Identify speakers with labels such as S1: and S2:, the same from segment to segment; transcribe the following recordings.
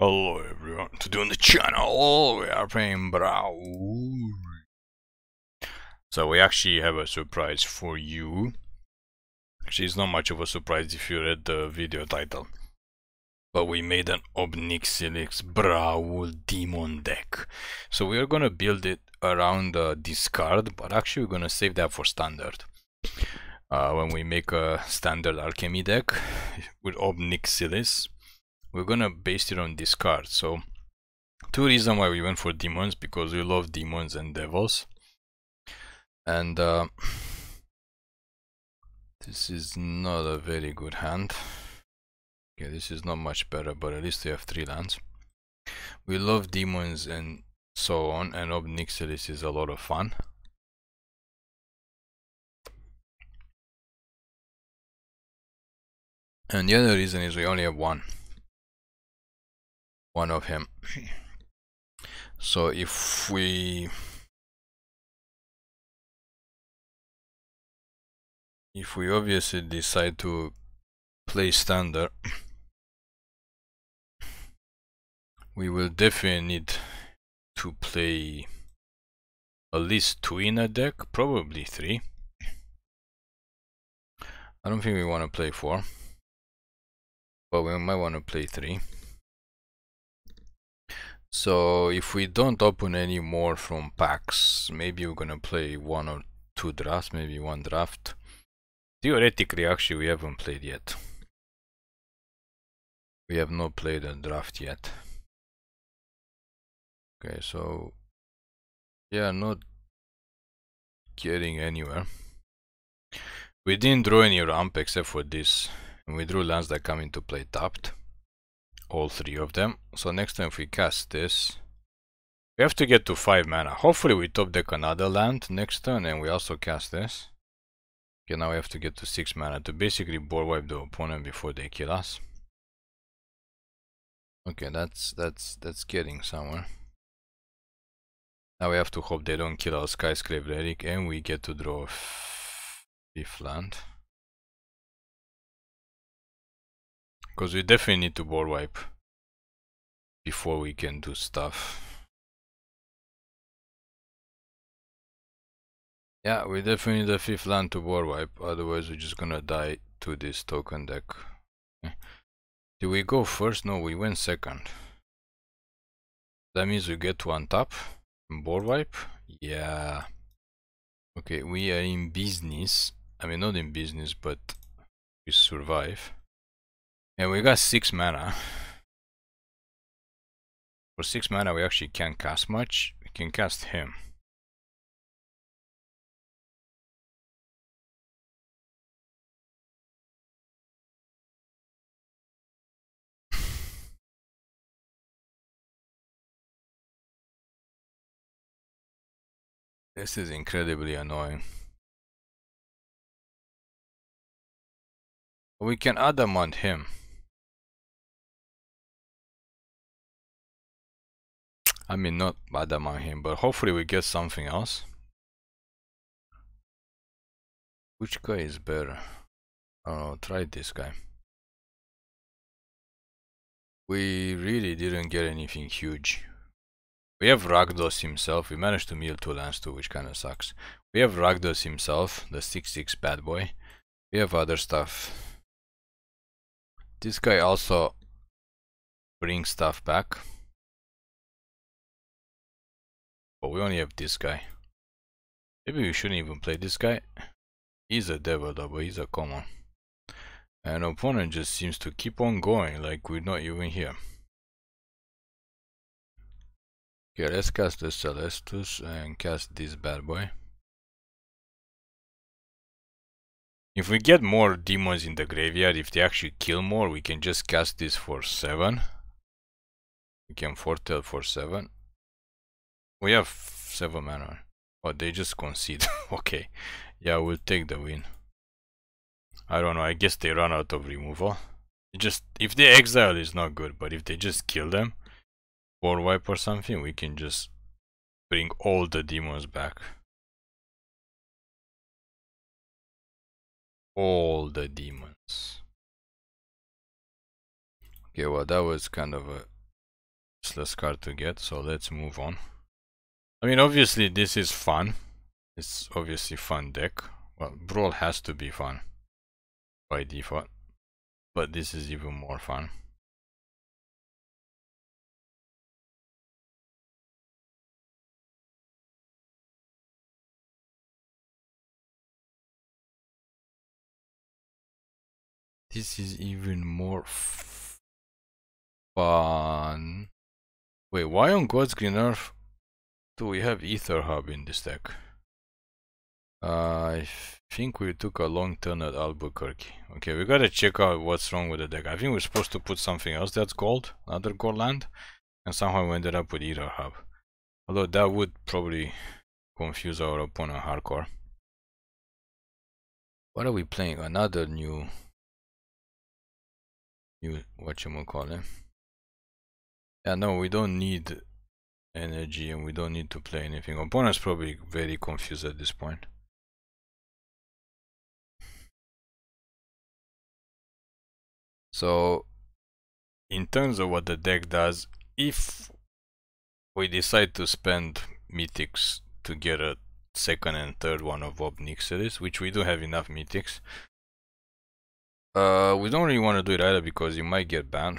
S1: Hello everyone, today on the channel we are playing Brawl. So we actually have a surprise for you. Actually it's not much of a surprise if you read the video title. But we made an Ob Nixilis Brawl Demon deck. So we are gonna build it around discard, but actually we're gonna save that for standard. When we make a standard alchemy deck with Ob Nixilis, we're gonna base it on discard. So two reasons why we went for demons, because we love demons and devils, and this is not a very good hand. Okay, this is not much better, but at least we have 3 lands. We love demons and so on, and Ob Nixilis is a lot of fun. And the other reason is we only have one of him. So if we obviously decide to play standard, we will definitely need to play at least 2 in a deck, probably 3. I don't think we want to play 4, but we might want to play 3. So if we don't open any more from packs, maybe we're gonna play 1 or 2 drafts, maybe 1 draft. Theoretically, actually, we haven't played yet. We have not played a draft yet. Okay, so yeah, not getting anywhere. We didn't draw any ramp except for this, and we drew lands that come into play tapped. All 3 of them. So next time if we cast this, we have to get to 5 mana. Hopefully we top deck another land next turn and we also cast this. Okay, now we have to get to 6 mana to basically board wipe the opponent before they kill us. Okay, that's getting somewhere. Now we have to hope they don't kill our Skyscraper Relic and we get to draw 5th land. Because we definitely need to board wipe before we can do stuff. Yeah, we definitely need a 5th land to board wipe, otherwise we're just gonna die to this token deck. Okay. Did we go first? No, we went second. That means we get to untap and board wipe? Yeah. Okay, we are in business. I mean, not in business, but we survive. And we got 6 mana. For 6 mana, we actually can't cast much. We can cast him. This is incredibly annoying. We can adamant him. I mean, not adamant him, but hopefully we get something else. Which guy is better? Oh, try this guy. We really didn't get anything huge. We have Varragoth himself. We managed to mill 2 lands too, which kind of sucks. We have Varragoth himself, the 6/6 bad boy. We have other stuff. This guy also brings stuff back. But we only have this guy. Maybe we shouldn't even play this guy. He's a devil though, but he's a common. And opponent just seems to keep on going like we're not even here. Okay, let's cast the Celestus and cast this bad boy. If we get more demons in the graveyard, if they actually kill more, we can just cast this for 7. We can foretell for 7. We have 7 mana. Oh, they just concede. Okay. Yeah, we'll take the win. I don't know, I guess they run out of removal. If they exile is not good, but if they just kill them, board wipe or something, we can just bring all the demons back. All the demons. Okay, well that was kind of a useless card to get, so let's move on. I mean, obviously this is fun. It's obviously fun deck. Well, Brawl has to be fun by default, but this is even more fun. This is even more fun. Wait, why on God's Green Earth do we have Ether Hub in this deck? I think we took a long turn at Albuquerque. Okay, we gotta check out what's wrong with the deck. I think we're supposed to put something else that's gold, another gold land, and somehow we ended up with Ether Hub. Although that would probably confuse our opponent hardcore. What are we playing? Another new whatchamacallit. Yeah, no, we don't need energy and we don't need to play anything. Opponent's probably very confused at this point. So, in terms of what the deck does, if we decide to spend mythics to get a second and third one of Ob Nixilis, which we do have enough mythics, we don't really want to do it either because you might get banned,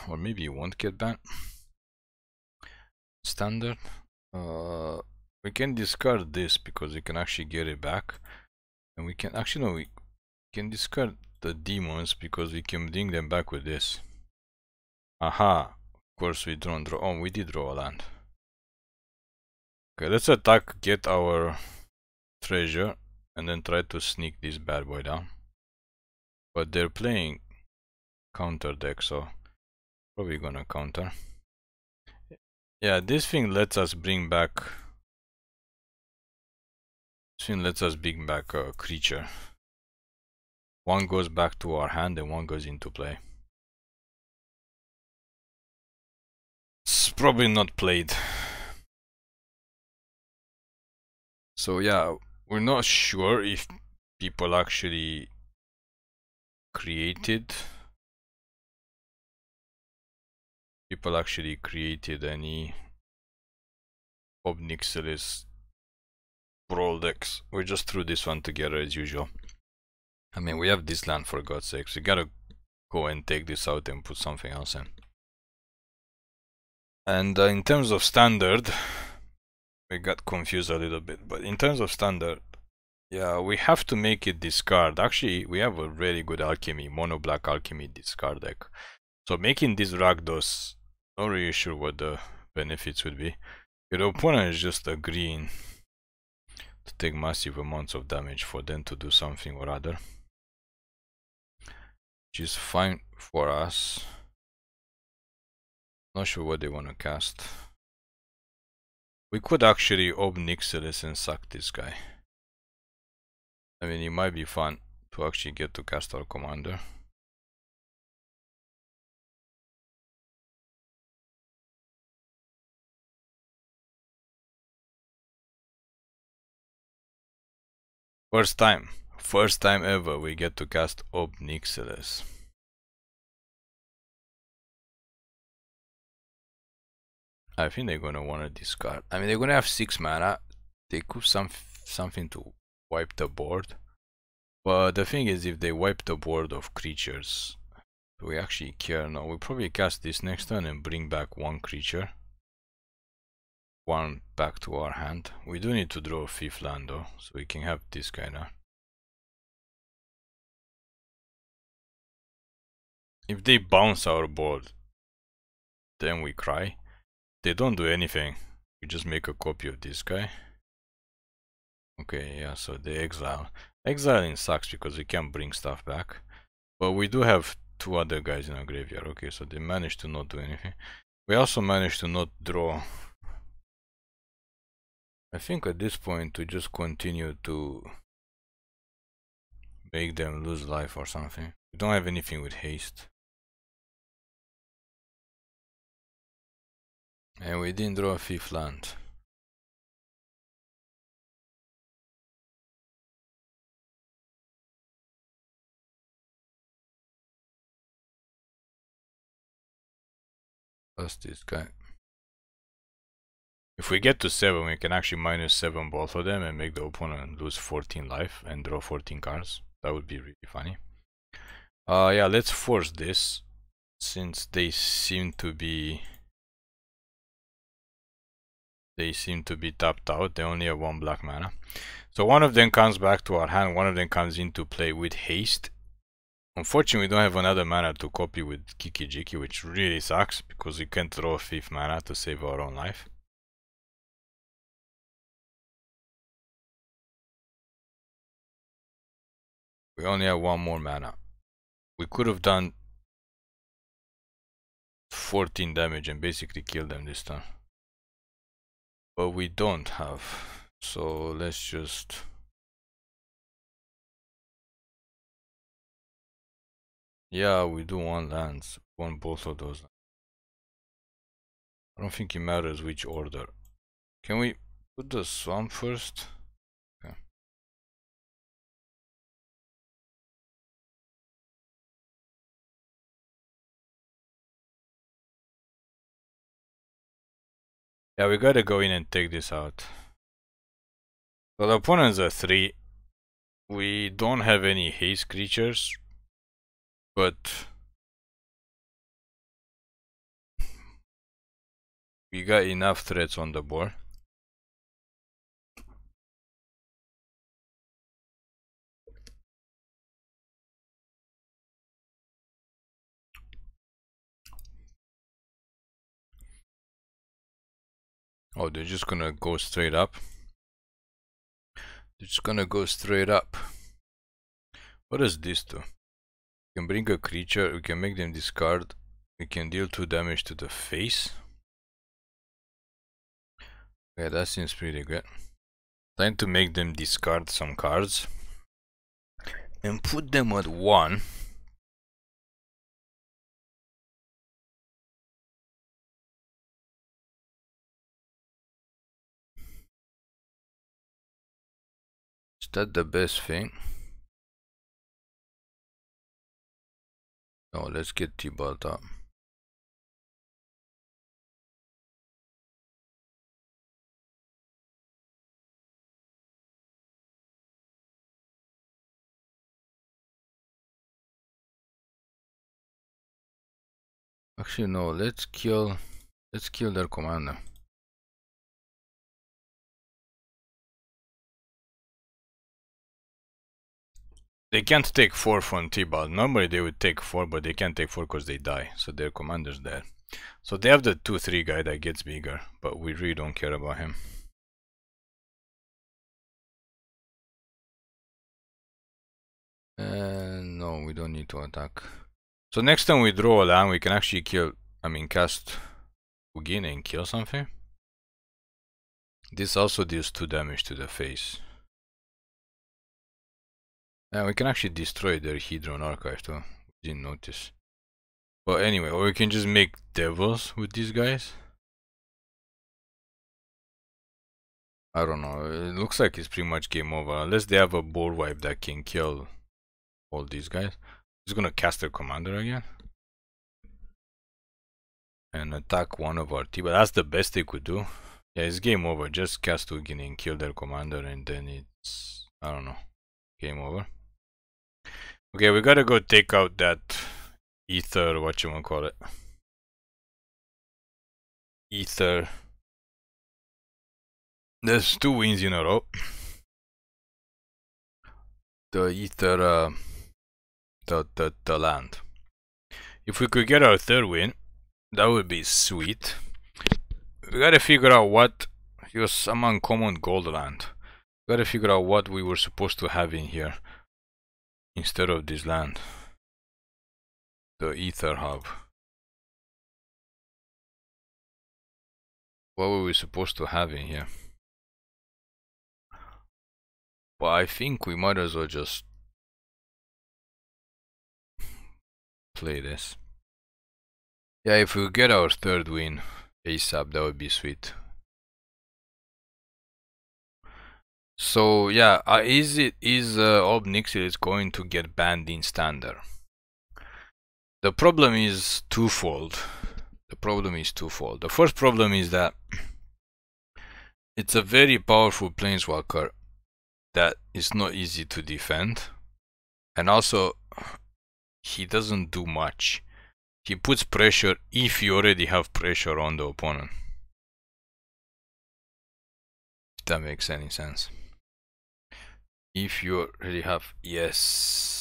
S1: or maybe you won't get banned. Standard. We can discard this because we can actually get it back, and we can actually no, we can discard the demons because we can bring them back with this. Aha! Of course we don't draw. Oh, we did draw a land. Okay, let's attack, get our treasure, and then try to sneak this bad boy down. But they're playing counter deck, so probably gonna counter. Yeah, this thing lets us bring back. This thing lets us bring back a creature. One goes back to our hand and one goes into play. It's probably not played. So yeah, we're not sure if people actually created any Ob Nixilis Brawl decks. We just threw this one together as usual. I mean, we have this land, for God's sakes. We gotta go and take this out and put something else in. And in terms of standard, we got confused a little bit. But in terms of standard, yeah, we have to make it discard. Actually, we have a really good alchemy, mono black alchemy discard deck. So making this Rakdos, not really sure what the benefits would be. Your opponent is just agreeing to take massive amounts of damage for them to do something or other, which is fine for us. Not sure what they want to cast. We could actually Ob Nixilis and suck this guy. I mean, it might be fun to actually get to cast our commander. First time ever we get to cast Ob Nixilis. I think they're gonna want to discard. I mean, they're gonna have 6 mana. They could something to wipe the board. But the thing is, if they wipe the board of creatures, do we actually care? No, we'll probably cast this next turn and bring back one creature. One back to our hand. We do need to draw a 5th land though, so we can have this guy now. If they bounce our board, then we cry. They don't do anything. We just make a copy of this guy. Okay, yeah, so they exile. Exiling sucks because we can't bring stuff back. But we do have 2 other guys in our graveyard. Okay, so they managed to not do anything. We also managed to not draw. I think at this point we just continue to make them lose life or something. We don't have anything with haste. And we didn't draw a 5th land. That's this guy. If we get to 7, we can actually -7 both of them and make the opponent lose 14 life and draw 14 cards. That would be really funny. Yeah, let's force this, since they seem to be tapped out. They only have 1 black mana. So one of them comes back to our hand, one of them comes into play with haste. Unfortunately, we don't have another mana to copy with Kiki Jiki, which really sucks, because we can't draw a 5th mana to save our own life. We only have 1 more mana. We could have done 14 damage and basically killed them this time. But we don't have. So let's just... Yeah, we do 1 lands. Want both of those. I don't think it matters which order. Can we put the swamp first? Okay. Yeah, we gotta go in and take this out. So the opponent's a 3. We don't have any haste creatures, but we got enough threats on the board. Oh, they're just gonna go straight up. They're just gonna go straight up. What does this do? We can bring a creature, we can make them discard, we can deal 2 damage to the face. Yeah, that seems pretty good. Time to make them discard some cards and put them at 1. Is that the best thing? No, let's get T-Balt up. Actually no, let's kill their commander. They can't take 4 from T-Balt. Normally they would take 4, but they can't take 4 because they die. So their commander's dead. So they have the 2/3 guy that gets bigger, but we really don't care about him. No, we don't need to attack. So next time we draw a land, we can actually cast Ugin and kill something. This also deals 2 damage to the face. And we can actually destroy their Hedron archive too. Didn't notice. But anyway, or we can just make devils with these guys. I don't know, it looks like it's pretty much game over. Unless they have a board wipe that can kill all these guys. He's gonna cast their commander again. And attack one of our team. But that's the best they could do. Yeah, it's game over. Just cast Ugin and kill their commander, and then it's, I don't know, game over. Okay, we gotta go take out that ether, whatchamacallit. Ether. There's 2 wins in a row. The ether, the land. If we could get our 3rd win, that would be sweet. We gotta figure out what, it was some uncommon gold land. We gotta figure out what we were supposed to have in here instead of this land. The ether hub. What were we supposed to have in here? But I think we might as well just play this. Yeah, if we get our 3rd win ASAP, that would be sweet. So yeah, is Ob Nixilis going to get banned in standard? The problem is twofold. The first problem is that It's a very powerful planeswalker that is not easy to defend. And also, he doesn't do much. He puts pressure if you already have pressure on the opponent. If that makes any sense. If you already have... Yes.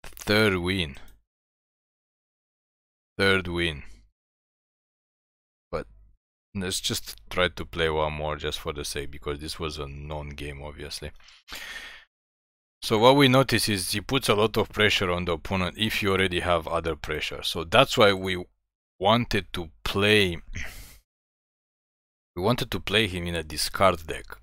S1: Third win. Third win. But let's just try to play one more just for the sake, because this was a non-game obviously. So what we notice is he puts a lot of pressure on the opponent if you already have other pressure. So that's why we wanted to play him in a discard deck.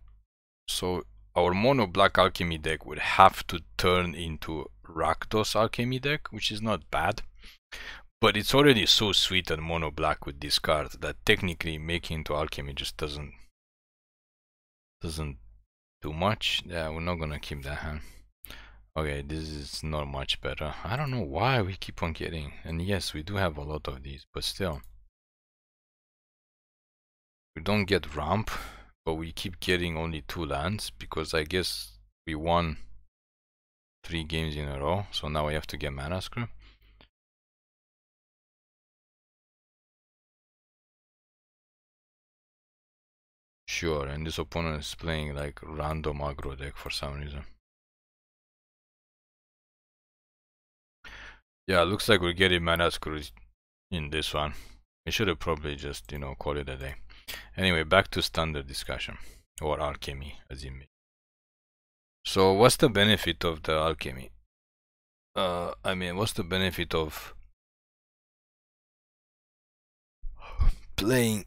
S1: So our mono black alchemy deck would have to turn into Rakdos alchemy deck, which is not bad. But it's already so sweet and mono black with discard that technically making into alchemy just doesn't do much. Yeah, we're not gonna keep that hand. Okay, this is not much better. I don't know why we keep on getting, and yes, we do have a lot of these, but still. We don't get ramp, but we keep getting only 2 lands, because I guess we won 3 games in a row, so now we have to get mana screw. Sure, and this opponent is playing like random aggro deck for some reason. Yeah, looks like we're getting mana screws in this one. We should have probably just, you know, call it a day. Anyway, back to standard discussion, or alchemy as in me. So what's the benefit of the alchemy? I mean, what's the benefit of playing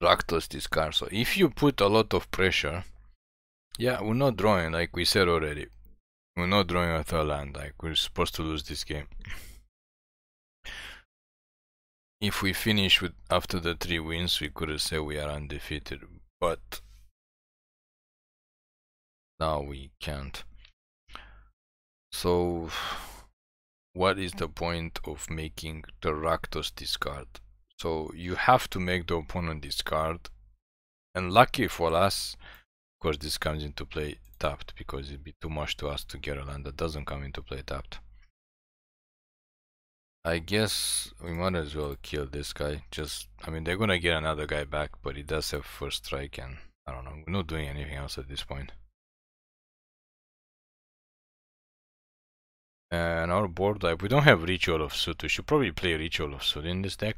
S1: Rakdos discard? So if you put a lot of pressure, yeah, we're not drawing, like we said already. We're not drawing a third land, like we're supposed to lose this game. If we finish with after the 3 wins, we could have said we are undefeated, but now we can't. So what is the point of making the Rakdos discard? So you have to make the opponent discard, and lucky for us, of course this comes into play tapped, because it'd be too much to us to get a land that doesn't come into play tapped. I guess we might as well kill this guy. Just, I mean, they're gonna get another guy back, but he does have first strike, and I don't know, we're not doing anything else at this point. And our board type, we don't have Ritual of Suit. We should probably play Ritual of Suit in this deck.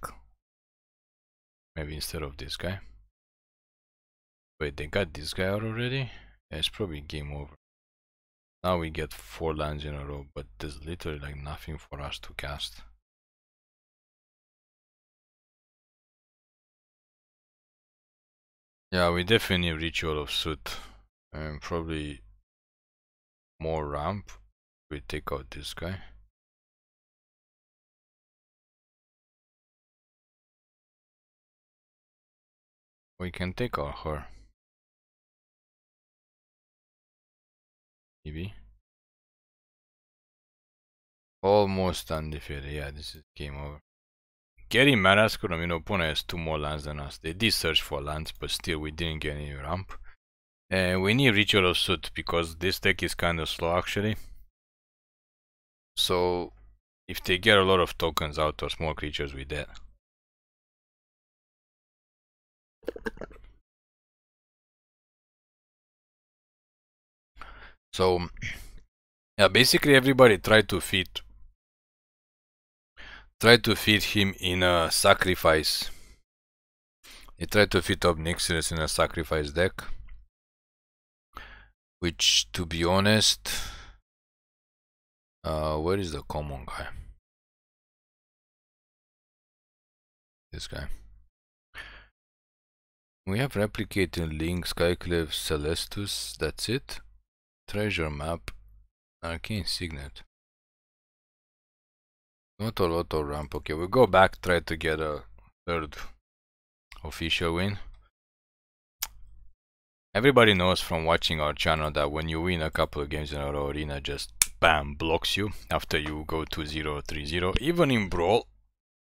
S1: Maybe instead of this guy. Wait, they got this guy out already? Yeah, it's probably game over. Now we get 4 lands in a row, but there's literally like nothing for us to cast. Yeah, we definitely need Ritual of Suit. And probably more ramp. We take out this guy. We can take out her. Maybe. Almost undefeated. Yeah, this is game over. Getting mana screw, I mean, opponent has 2 more lands than us. They did search for lands, but still we didn't get any ramp. And we need Ritual of Suit because this deck is kind of slow actually. So if they get a lot of tokens out or small creatures, we dead. So yeah, basically everybody tried to fit him in a sacrifice. They tried to fit Ob Nixilis in a sacrifice deck, which, to be honest, where is the common guy? This guy. We have Replicating Link, Skyclave, Celestus, that's it. Treasure Map, Arcane Signet. Not a lot of ramp. Okay, we'll go back, try to get a 3rd official win. Everybody knows from watching our channel that when you win a couple of games in a row, Arena just bam blocks you after you go 2-0 or 3-0. Even in Brawl,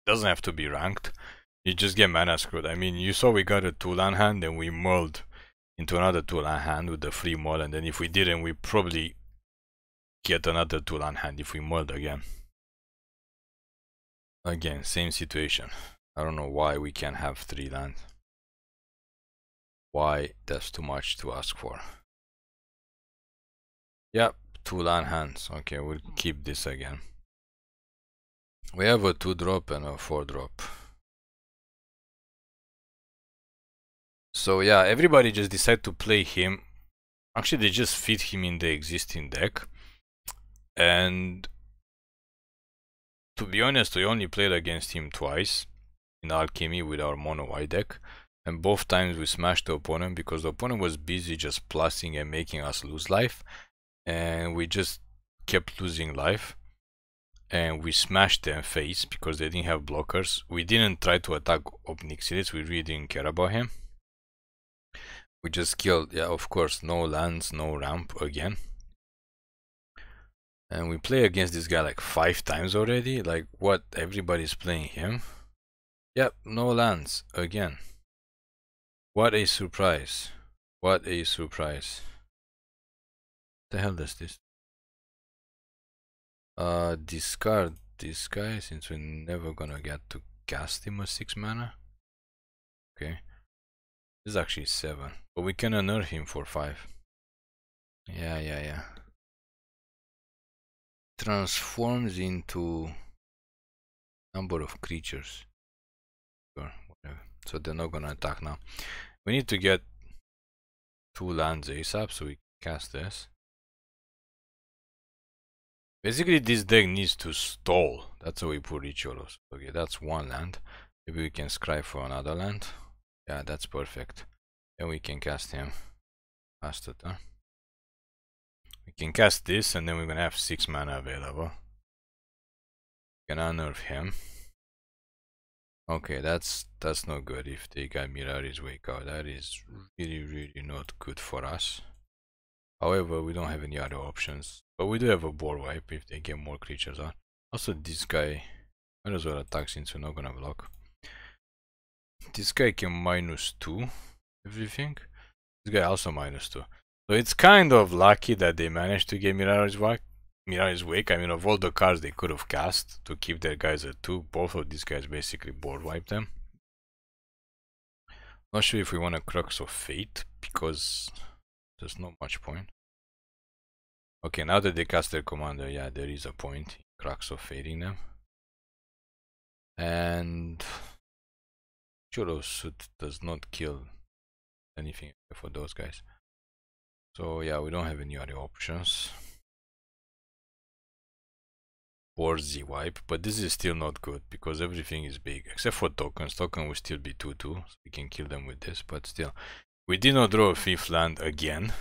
S1: doesn't have to be ranked. You just get mana screwed. I mean, you saw we got a 2-land hand and we mulled into another 2-land hand with the free mull, and then if we didn't, we probably get another 2-land hand if we mulled again. Again, same situation. I don't know why we can't have 3 lands. Why? That's too much to ask for. Yep, 2-land hands. Okay, we'll keep this again. We have a 2-drop and a 4-drop. So yeah, everybody just decided to play him. Actually, they just fit him in the existing deck. And to be honest, we only played against him twice in Alchemy with our mono white deck. And both times we smashed the opponent because the opponent was busy just plussing and making us lose life. And we just kept losing life. And we smashed them face because they didn't have blockers. We didn't try to attack Ob Nixilis, we really didn't care about him. We just killed, yeah, of course, no lands, no ramp again. And we play against this guy like 5 times already. Like, what? Everybody's playing him? Yep, no lands again. What a surprise. What a surprise. What the hell is this? Discard this guy since we're never gonna get to cast him a 6 mana. Okay. This is actually 7. But we can unearth him for 5. Yeah. Transforms into number of creatures. Sure, whatever. So they're not gonna attack now. We need to get 2 lands ASAP so we can cast this. Basically, this deck needs to stall. That's how we put Rituals. Okay, that's 1 land. Maybe we can scry for another land. Yeah, that's perfect. Then we can cast him. Faster turn. We can cast this and then we're gonna have 6 mana available. We can unearth him. Okay, that's not good if they got Mirari's Wake out. That is really not good for us. However, we don't have any other options. But we do have a board wipe if they get more creatures out. Also, this guy might as well attack since we're not gonna block. This guy can -2 everything. This guy also -2. So it's kind of lucky that they managed to get Mirari's Wake. I mean, of all the cards they could have cast to keep their guys at 2, both of these guys basically board wipe them. Not sure if we want a Crux of Fate because there's not much point. Okay, now that they cast their commander, yeah, there is a point in Crux of Fating them. And Churro Suit does not kill anything for those guys. So yeah, we don't have any other options. Or Z-Wipe, but this is still not good because everything is big except for tokens. Token will still be 2/2, so we can kill them with this, but still. We did not draw a 5th land again.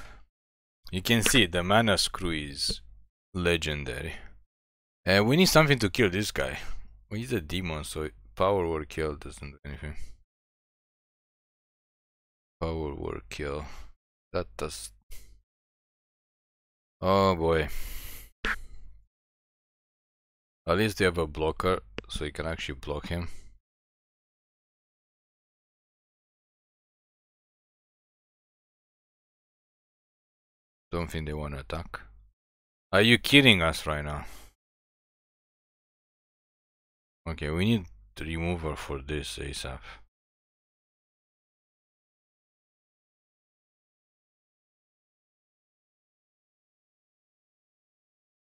S1: You can see the mana screw is legendary. And we need something to kill this guy. We need a demon, so power word kill doesn't do anything. Power word kill. That does. Oh boy. At least they have a blocker, so you can actually block him. Don't think they want to attack. Are you kidding us right now? Okay, we need the remover for this ASAP.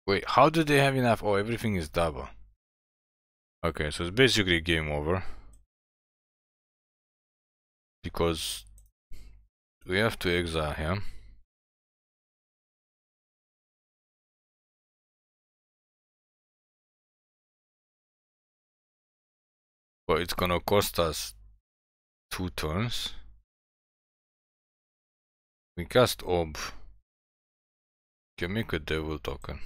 S1: Wait, how do they have enough? Oh, everything is double. Okay, so it's basically game over. Because we have to exile him. But it's gonna cost us 2 turns. We cast Ob. Can make a devil token.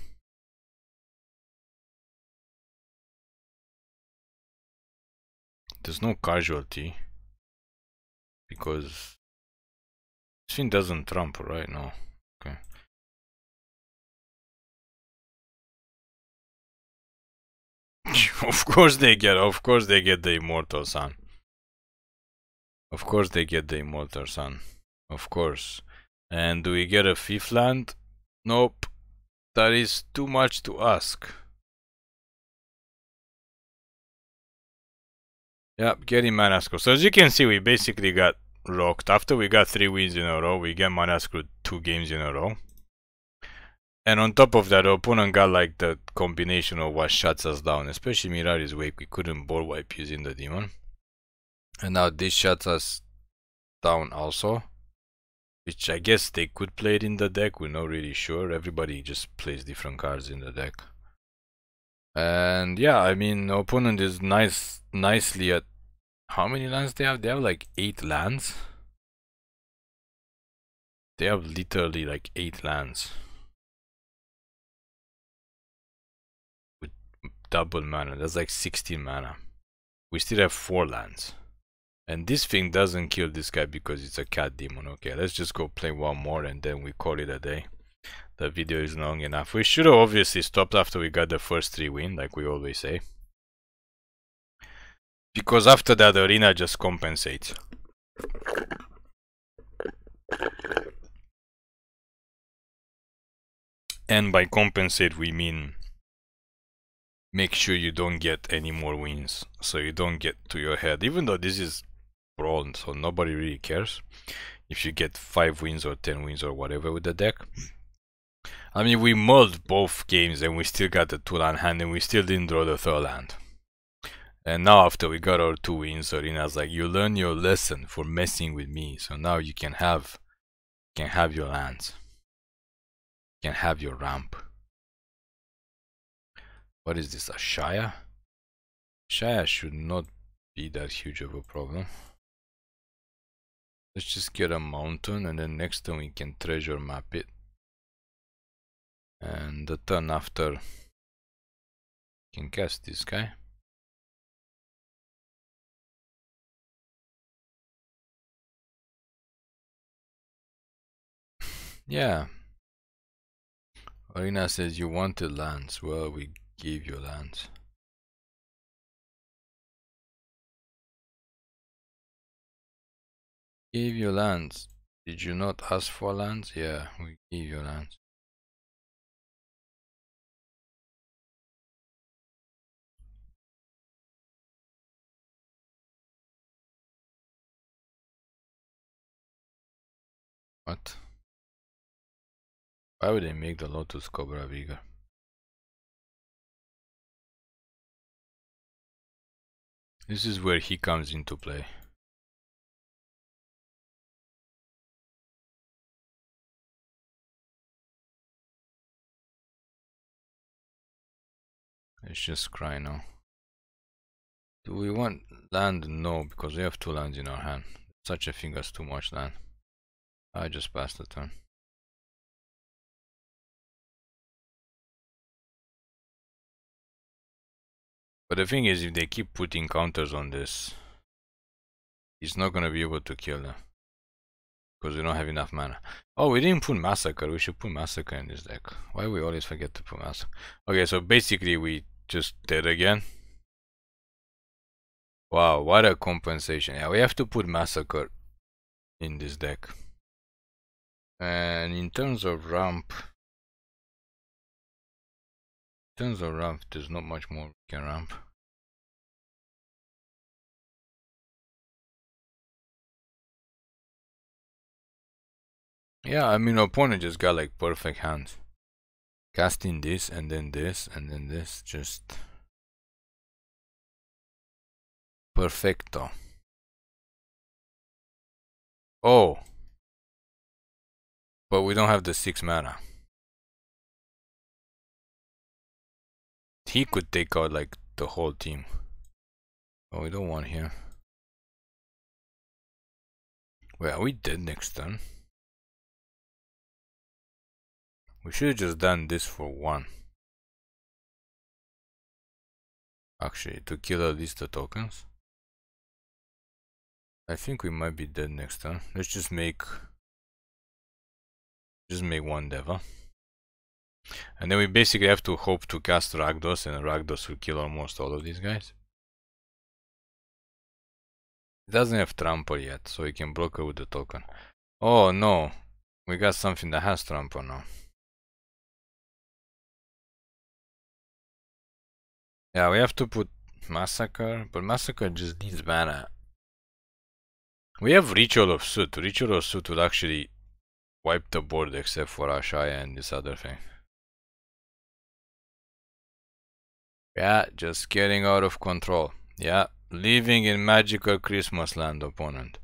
S1: There's no casualty. Because this thing doesn't trump right now. Okay. Of course they get the Immortal Sun. Of course they get the Immortal Sun. Of course. And do we get a 5th land? Nope. That is too much to ask. Yep, getting Mana Scroll. So as you can see, we basically got rocked. After we got 3 wins in a row, we get Mana Scroll 2 games in a row. And on top of that, the opponent got like the combination of what shuts us down. Especially Mirari's Wake, we couldn't board wipe using the demon. And now this shuts us down also. Which I guess they could play it in the deck, we're not really sure. Everybody just plays different cards in the deck. And yeah, I mean, the opponent is nicely at... How many lands they have? They have like 8 lands. They have literally like 8 lands. With double mana, that's like 16 mana. We still have 4 lands. And this thing doesn't kill this guy because it's a cat demon. Okay, let's just go play one more and then we call it a day. The video is long enough. We should have obviously stopped after we got the first 3 wins, like we always say. Because after that, the arena just compensates. And by compensate, we mean make sure you don't get any more wins. So you don't get to your head. Even though this is Brawl, so nobody really cares if you get 5 wins or 10 wins or whatever with the deck. I mean, we mulled both games and we still got the 2-land hand and we still didn't draw the 3rd land. And now after we got our 2 wins, Arena's like, you learn your lesson for messing with me, so now you can have your lands. You can have your ramp. What is this, a Sire? Sire should not be that huge of a problem. Let's just get a mountain and then next turn we can treasure map it. And the turn after, we can cast this guy. Yeah. Arena says you wanted lands. Well, we gave you lands. Gave you lands. Did you not ask for lands? Yeah, we gave you lands. What? Why would they make the Lotus Cobra bigger? This is where he comes into play. Let's just cry now. Do we want land? No, because we have 2 lands in our hand. Such a thing as too much land. I just passed the turn. But the thing is, if they keep putting counters on this, he's not gonna be able to kill them. Because we don't have enough mana. Oh, we didn't put Massacre. We should put Massacre in this deck. Why we always forget to put Massacre? Okay, so basically we just dead again. Wow, what a compensation. Yeah, we have to put Massacre in this deck. And in terms of ramp, there's not much more we can ramp. Yeah, I mean, opponent just got like perfect hands. Casting this and then this and then this, just perfecto. Oh, but we don't have the 6 mana. He could take out like the whole team. Oh, we don't want him. Wait, are we dead next turn? We should have just done this for 1. Actually, to kill at least the tokens. I think we might be dead next turn. Let's just make 1 Deva. And then we basically have to hope to cast Rakdos, and Rakdos will kill almost all of these guys. It doesn't have trample yet, so we can block her with the token. Oh no, we got something that has trample now. Yeah, we have to put Massacre, but Massacre just needs mana. We have Ritual of Soot. Ritual of Soot would actually wipe the board except for Ashaya and this other thing. Yeah, just getting out of control. Yeah, living in magical Christmas land, opponent.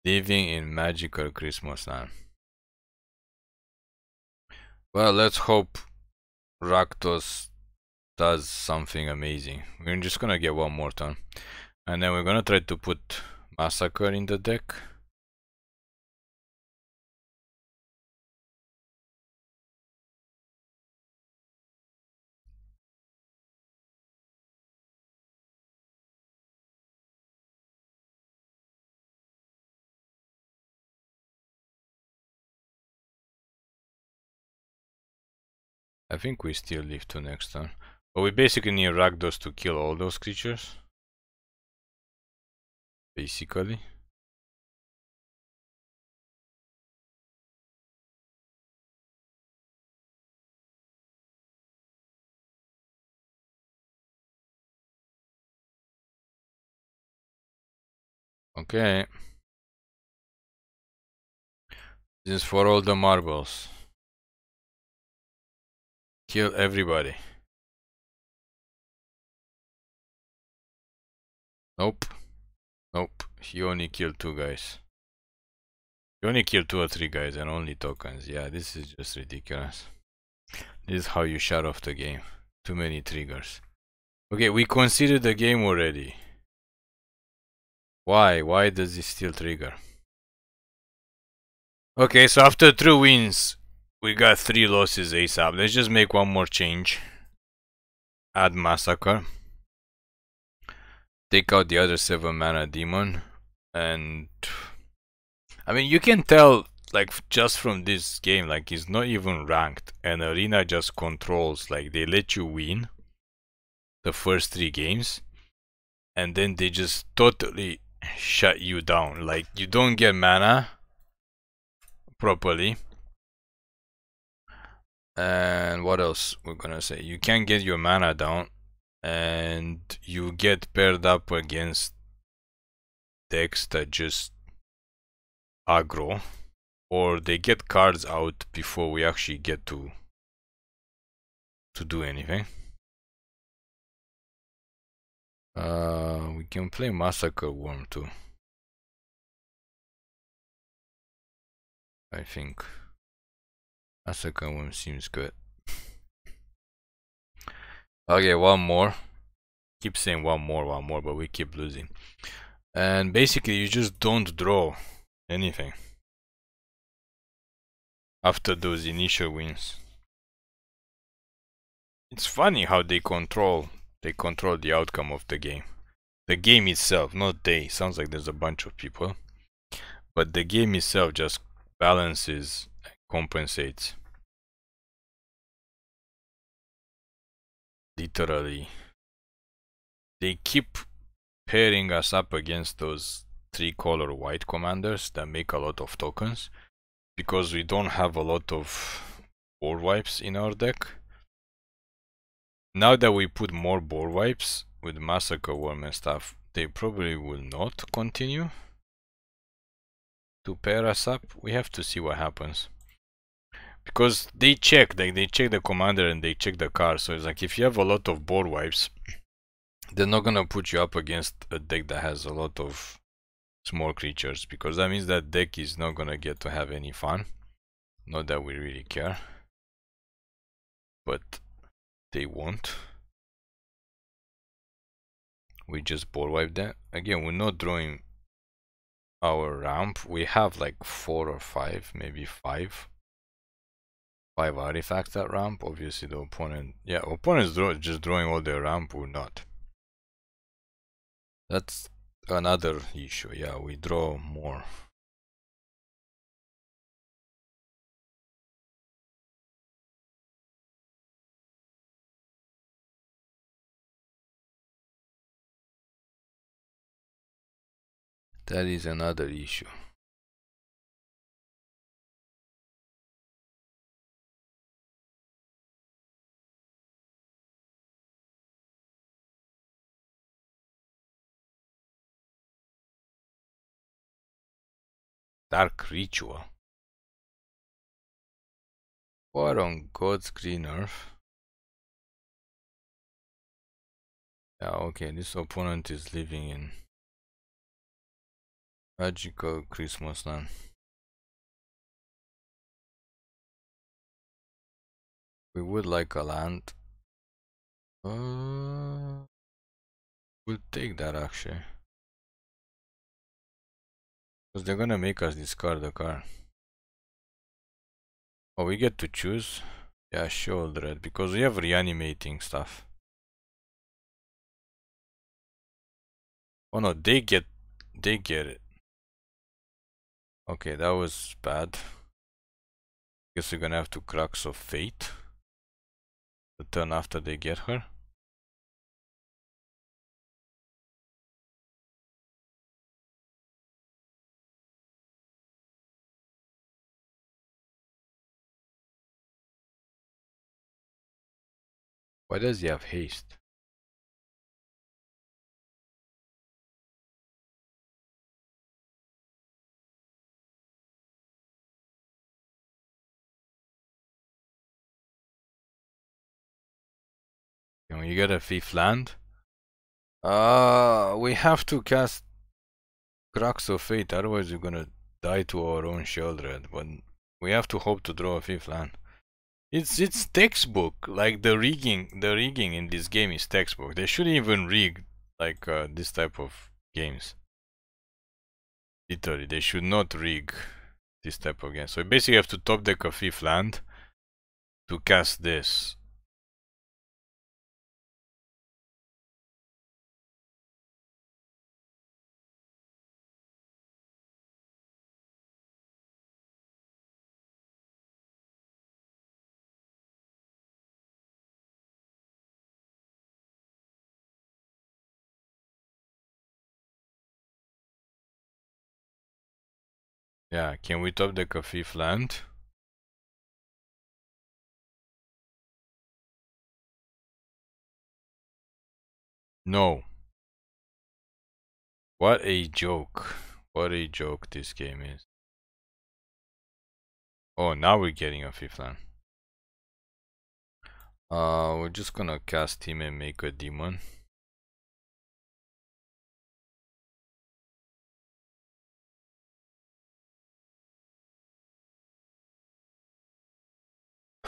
S1: Living in magical Christmas land. Well, let's hope Rakdos does something amazing. We're just gonna get one more turn. And then we're gonna try to put Massacre in the deck. I think we still live to next turn. But we basically need Rakdos to kill all those creatures. Basically. Okay. This is for all the marbles. Kill everybody. Nope. Nope. He only killed 2 guys. He only killed 2 or 3 guys and only tokens. Yeah, this is just ridiculous. This is how you shut off the game. Too many triggers. Okay, we considered the game already. Why? Why does this still trigger? Okay, so after 3 wins, we got 3 losses ASAP. Let's just make one more change. Add Massacre. Take out the other 7 mana demon. And I mean, you can tell, like, just from this game, like, it's not even ranked. And Arena just controls, like, they let you win the first 3 games. And then they just totally shut you down. Like, you don't get mana properly. And what else we're gonna say? You can't get your mana down. And you get paired up against decks that just aggro. Or they get cards out before we actually get to do anything. We can play Massacre Worm too. I think Massacre Worm seems good. Okay, one more. Keep saying one more, but we keep losing. And basically, you just don't draw anything after those initial wins. It's funny how they control the outcome of the game. The game itself, not they. Sounds like there's a bunch of people. But the game itself just balances and compensates. Literally. They keep pairing us up against those 3-color white commanders that make a lot of tokens. Because we don't have a lot of board wipes in our deck. Now that we put more board wipes with Massacre Worm and stuff, they probably will not continue to pair us up. We have to see what happens. Because they check, like, they check the commander and they check the card. So it's like, if you have a lot of board wipes, they're not gonna put you up against a deck that has a lot of small creatures, because that means that deck is not gonna get to have any fun. Not that we really care, but they won't. We just board wipe them. Again, we're not drawing our ramp. We have like 4 or 5, maybe 5 artifacts at ramp. Obviously the opponent, yeah, opponent's just drawing all their ramp, or not. That's another issue. Yeah, we draw more. That is another issue. Dark Ritual. What on God's green earth? Yeah, okay, this opponent is living in magical Christmas land. We would like a land. We'll take that actually. Because they're gonna make us discard the card. Oh, we get to choose? Yeah, Shieldred, because we have reanimating stuff. Oh no, they get it. Okay, that was bad. Guess we're gonna have to Crux of Fate the turn after they get her. Why does he have haste? Can we get a 5th land? We have to cast Crux of Fate, otherwise we're gonna die to our own Shieldred, but we have to hope to draw a 5th land. It's textbook, like the rigging in this game is textbook. They shouldn't even rig like this type of games. Literally, they should not rig this type of game. So you basically have to top deck a 5th land to cast this. Yeah, can we top deck a 5th land? No. What a joke. What a joke this game is. Oh, now we're getting a 5th land. We're just gonna cast him and make a demon.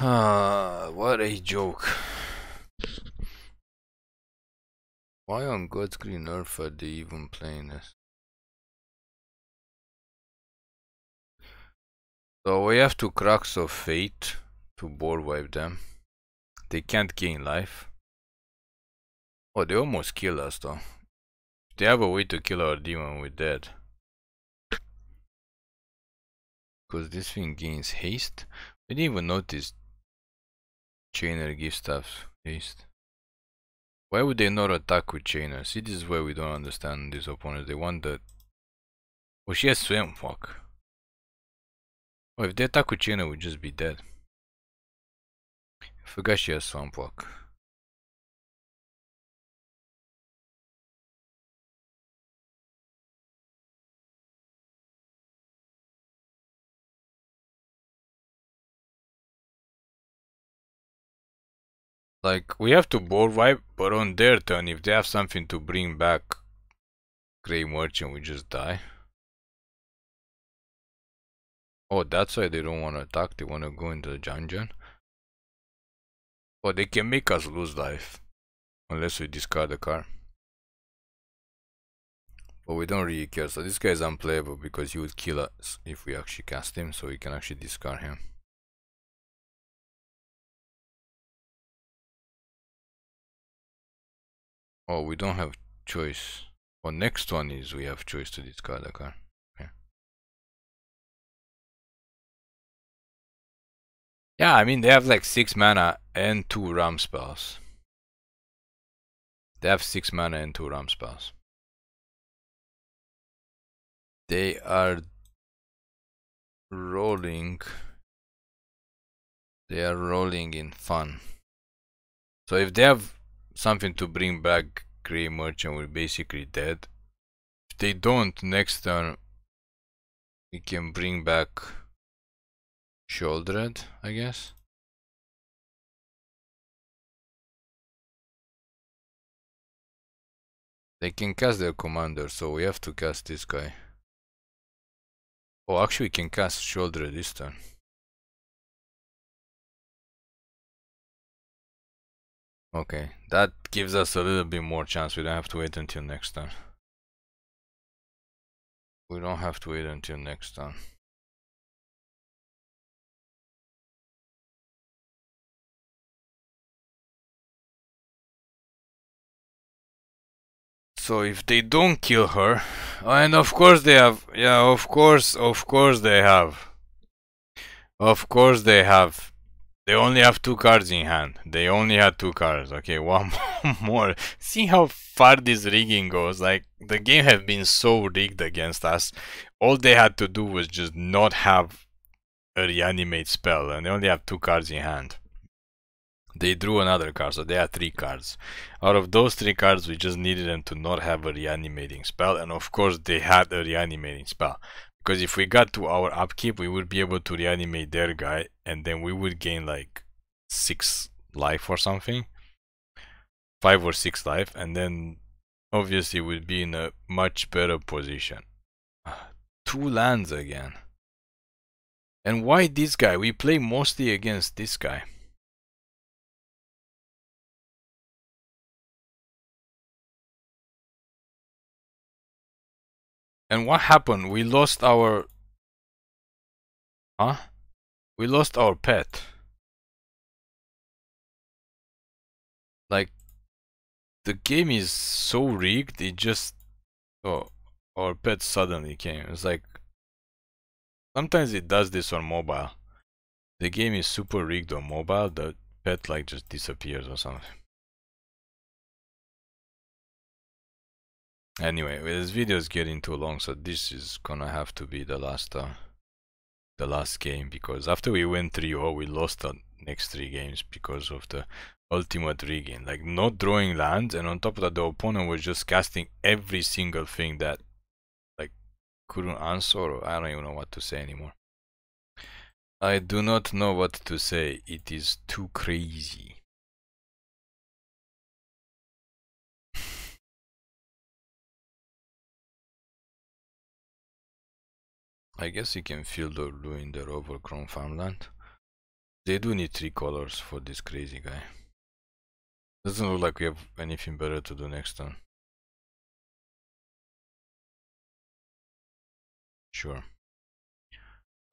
S1: What a joke. Why on God's green earth are they even playing this? So we have to Crux of Fate to board wipe them. They can't gain life. Oh, they almost kill us though. If they have a way to kill our demon, we're dead. Because this thing gains haste. I didn't even notice Chainer gives stuff haste. Why would they not attack with Chainer? See, this is where we don't understand these opponents. They want the... Oh, she has Swim Walk. Oh, if they attack with Chainer, we'd just be dead. I forgot she has Swamp Walk. Like, we have to board wipe, but on their turn, if they have something to bring back Grey Merchant, we just die. Oh, that's why they don't want to attack, they want to go into the dungeon. Oh, they can make us lose life. Unless we discard the card. But we don't really care, so this guy is unplayable because he would kill us if we actually cast him, so we can actually discard him. Oh, we don't have choice. Well, next one is we have choice to discard the card. Okay. Yeah, I mean, they have like 6 mana and 2 ram spells. They have 6 mana and 2 ram spells. They are rolling. They are rolling in fun. So if they have something to bring back, Grey Merchant will basically dead. If they don't, next turn we can bring back Shouldered, I guess. They can cast their commander, so we have to cast this guy. Oh, actually we can cast Shouldered this turn. Okay, that gives us a little bit more chance. We don't have to wait until next turn. We don't have to wait until next turn. So if they don't kill her, and of course they have, yeah, of course they have. Of course they have. They only have 2 cards in hand. They only had 2 cards. Okay, one more. See how far this rigging goes. Like, the game have been so rigged against us. All they had to do was just not have a reanimate spell, and they only have 2 cards in hand. They drew another card, so they had 3 cards. Out of those 3 cards, we just needed them to not have a reanimating spell, and of course they had a reanimating spell. Because if we got to our upkeep, we would be able to reanimate their guy, and then we would gain like 6 life or something. 5 or 6 life, and then obviously we'd be in a much better position. 2 lands again. And why this guy? We play mostly against this guy. And what happened? We lost our... Huh? We lost our pet. Like, the game is so rigged, it just... Oh, our pet suddenly came. It's like... Sometimes it does this on mobile. The game is super rigged on mobile, the pet like just disappears or something. Anyway, this video is getting too long, so this is gonna have to be the last game, because after we win 3-0, we lost the next 3 games because of the ultimate rigging. Like, not drawing lands, and on top of that, the opponent was just casting every single thing that like couldn't answer, or I don't even know what to say anymore. I do not know what to say. It is too crazy. I guess you can field or ruin their overgrown farmland. They do need 3 colors for this crazy guy. Doesn't look like we have anything better to do next turn. Sure.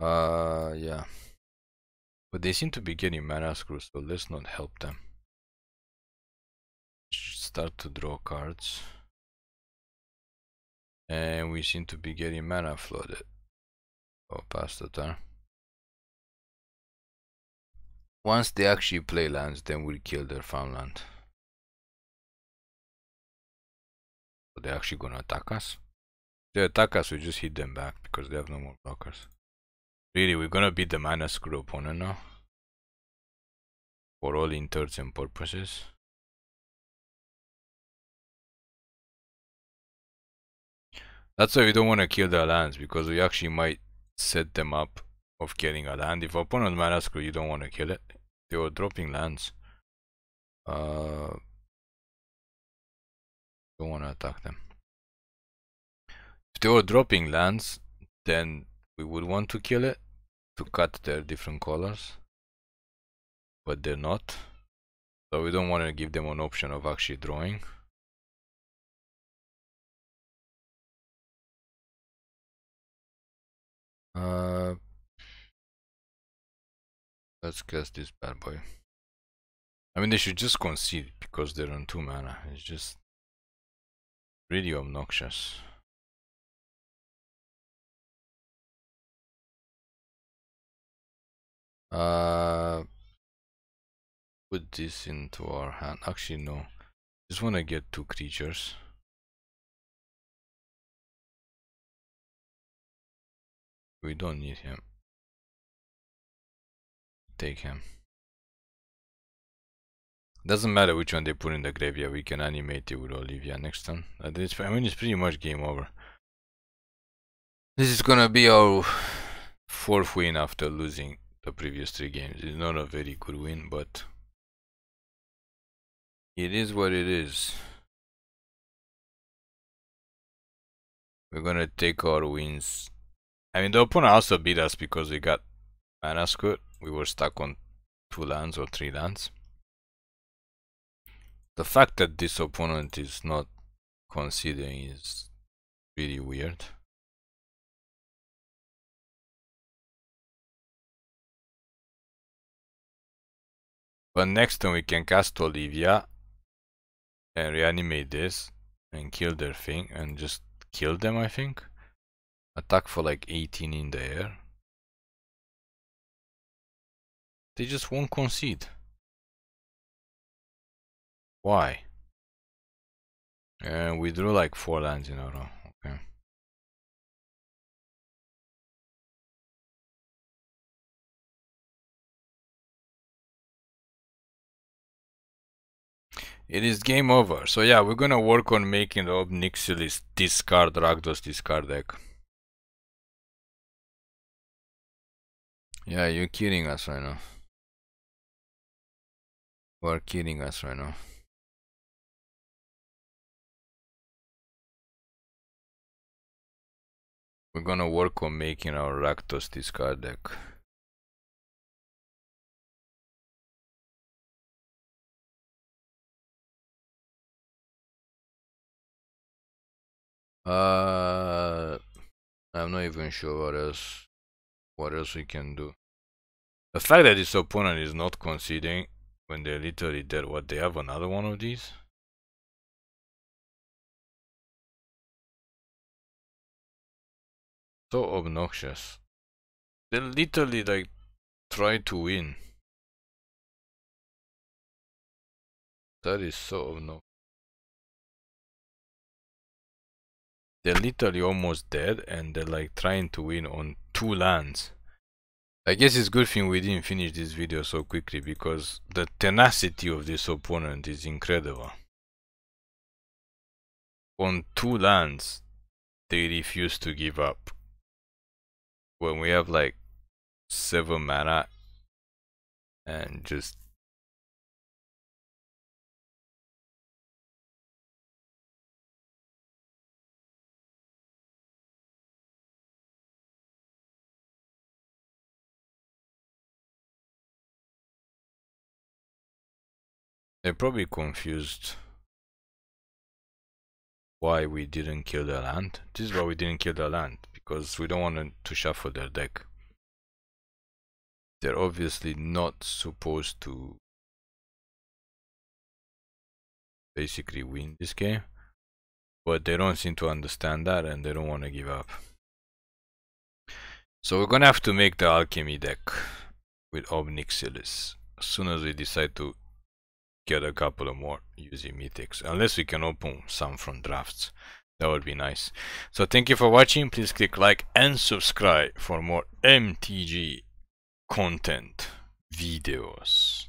S1: Yeah. But they seem to be getting mana screw, so let's not help them. Start to draw cards. And we seem to be getting mana flooded. Oh, past the turn. Once they actually play lands, then we'll kill their farmland. So they're actually gonna attack us? If they attack us, we just hit them back because they have no more blockers. Really, we're gonna beat the mana screw opponent now? For all intents and purposes? That's why we don't want to kill their lands, because we actually might set them up of getting a land. If opponent mana screw, you don't want to kill it. They were dropping lands. Don't want to attack them. If they were dropping lands, then we would want to kill it to cut their different colors. But they're not. So we don't want to give them an option of actually drawing. Let's cast this bad boy. I mean, they should just concede because they're on 2 mana. It's just really obnoxious. Put this into our hand. Actually, no. Just want to get 2 creatures. We don't need him. Take him. Doesn't matter which one they put in the graveyard, we can animate it with Olivia next turn. I mean, it's pretty much game over. This is gonna be our 4th win after losing the previous 3 games. It's not a very good win, but it is what it is. We're gonna take our wins. I mean, the opponent also beat us because we got mana squid. We were stuck on 2 lands or 3 lands. The fact that this opponent is not conceding is really weird. But next time we can cast Olivia and reanimate this and kill their thing and just kill them, I think. Attack for like 18 in the air. They just won't concede. Why? And we drew like 4 lands in a row. Okay. It is game over. So yeah, we're gonna work on making the Ob Nixilis discard Rakdos discard deck. Yeah, you're kidding us right now. You are kidding us right now. We're gonna work on making our Rakdos discard deck. I'm not even sure what else we can do. The fact that this opponent is not conceding when they're literally dead. What, they have another one of these? So obnoxious. They literally like try to win. That is so obnoxious. They're literally almost dead and they're like trying to win on 2 lands. I guess it's a good thing we didn't finish this video so quickly because the tenacity of this opponent is incredible. On 2 lands, they refuse to give up. When we have like 7 mana and just they're probably confused why we didn't kill the land. This is why we didn't kill the land, because we don't want to shuffle their deck. They're obviously not supposed to basically win this game, but they don't seem to understand that and they don't want to give up. So we're gonna have to make the alchemy deck with Ob Nixilis as soon as we decide to get a couple of more using mythics, unless we can open some from drafts. That would be nice. So thank you for watching. Please click like and subscribe for more MTG content videos.